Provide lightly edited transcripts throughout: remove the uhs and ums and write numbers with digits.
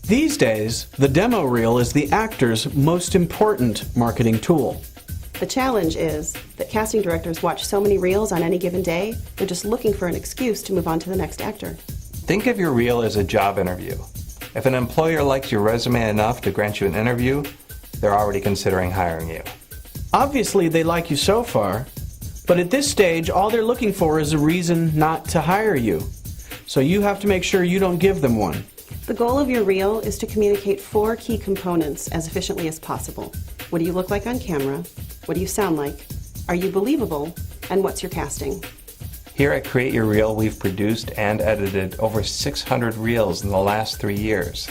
These days, the demo reel is the actor's most important marketing tool. The challenge is that casting directors watch so many reels on any given day, they're just looking for an excuse to move on to the next actor. Think of your reel as a job interview. If an employer likes your resume enough to grant you an interview, they're already considering hiring you. Obviously, they like you so far, but at this stage, all they're looking for is a reason not to hire you. So you have to make sure you don't give them one. The goal of your reel is to communicate 4 key components as efficiently as possible. What do you look like on camera? What do you sound like? Are you believable? And what's your casting? Here at Create Your Reel, we've produced and edited over 600 reels in the last 3 years.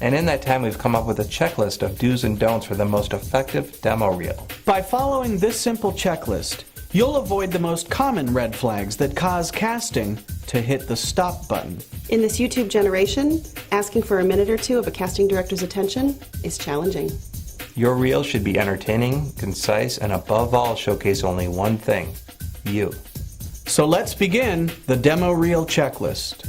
And in that time, we've come up with a checklist of do's and don'ts for the most effective demo reel. By following this simple checklist, you'll avoid the most common red flags that cause casting to hit the stop button. In this YouTube generation, asking for a minute or two of a casting director's attention is challenging. Your reel should be entertaining, concise, and above all, showcase only one thing: you. So let's begin the demo reel checklist.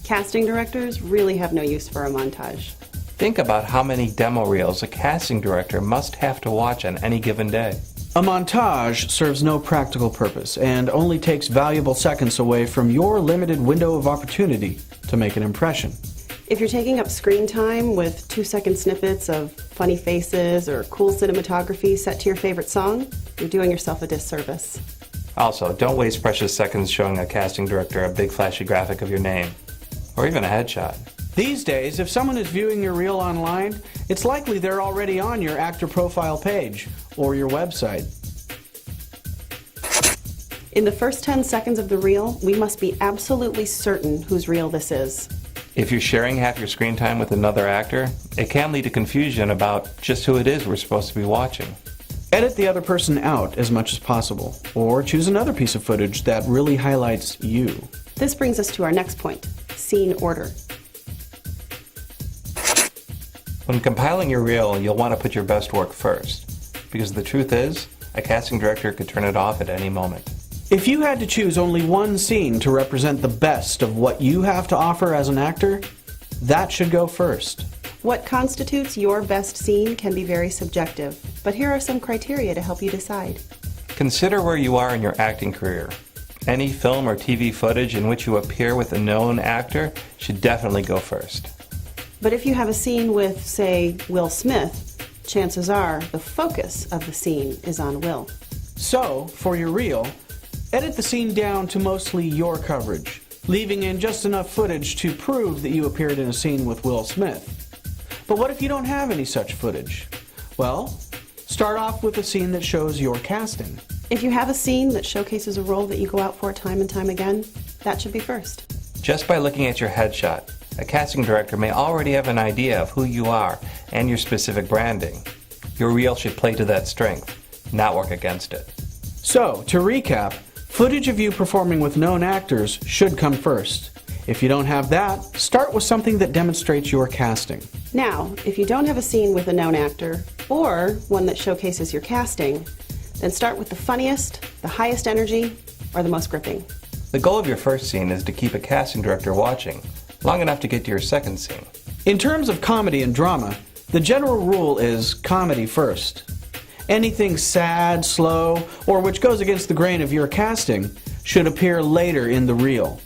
Casting directors really have no use for a montage. Think about how many demo reels a casting director must have to watch on any given day. A montage serves no practical purpose and only takes valuable seconds away from your limited window of opportunity to make an impression. If you're taking up screen time with 2-second snippets of funny faces or cool cinematography set to your favorite song, you're doing yourself a disservice. Also, don't waste precious seconds showing a casting director a big flashy graphic of your name, or even a headshot. These days, if someone is viewing your reel online, it's likely they're already on your actor profile page or your website. In the first 10 seconds of the reel, we must be absolutely certain whose reel this is. If you're sharing half your screen time with another actor, it can lead to confusion about just who it is we're supposed to be watching. Edit the other person out as much as possible, or choose another piece of footage that really highlights you. This brings us to our next point: scene order. When compiling your reel, you'll want to put your best work first, because the truth is, a casting director could turn it off at any moment. If you had to choose only one scene to represent the best of what you have to offer as an actor, that should go first. What constitutes your best scene can be very subjective, but here are some criteria to help you decide. Consider where you are in your acting career. Any film or TV footage in which you appear with a known actor should definitely go first. But if you have a scene with, say, Will Smith, chances are the focus of the scene is on Will. So, for your reel, edit the scene down to mostly your coverage, leaving in just enough footage to prove that you appeared in a scene with Will Smith. But what if you don't have any such footage? Well, start off with a scene that shows your casting. If you have a scene that showcases a role that you go out for time and time again, that should be first. Just by looking at your headshot, a casting director may already have an idea of who you are and your specific branding. Your reel should play to that strength, not work against it. So, to recap, footage of you performing with known actors should come first. If you don't have that, start with something that demonstrates your casting. Now, if you don't have a scene with a known actor, or one that showcases your casting, then start with the funniest, the highest energy, or the most gripping. The goal of your first scene is to keep a casting director watching long enough to get to your second scene. In terms of comedy and drama, the general rule is comedy first. Anything sad, slow, or which goes against the grain of your casting should appear later in the reel.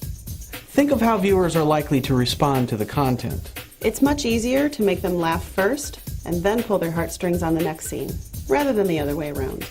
Think of how viewers are likely to respond to the content. It's much easier to make them laugh first and then pull their heartstrings on the next scene, rather than the other way around.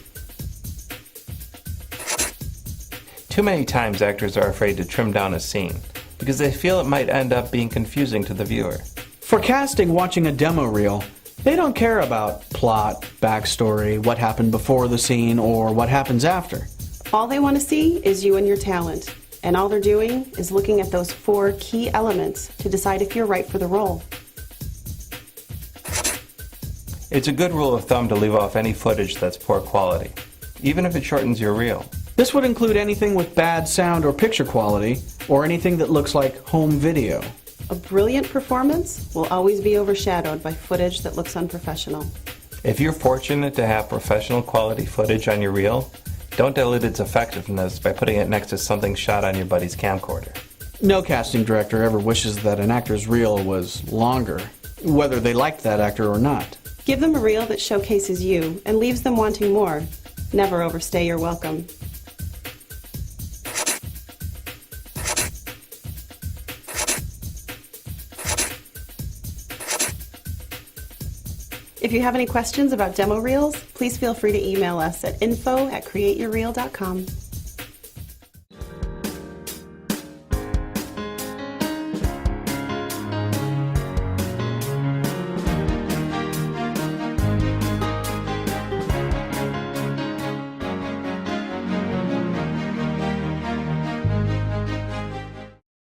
Too many times actors are afraid to trim down a scene because they feel it might end up being confusing to the viewer. For casting watching a demo reel, they don't care about plot, backstory, what happened before the scene, or what happens after. All they want to see is you and your talent, and all they're doing is looking at those 4 key elements to decide if you're right for the role. It's a good rule of thumb to leave off any footage that's poor quality, even if it shortens your reel. This would include anything with bad sound or picture quality, or anything that looks like home video. A brilliant performance will always be overshadowed by footage that looks unprofessional. If you're fortunate to have professional quality footage on your reel, don't dilute its effectiveness by putting it next to something shot on your buddy's camcorder. No casting director ever wishes that an actor's reel was longer, whether they liked that actor or not. Give them a reel that showcases you and leaves them wanting more. Never overstay your welcome. If you have any questions about demo reels, please feel free to email us at info@createyourreel.com.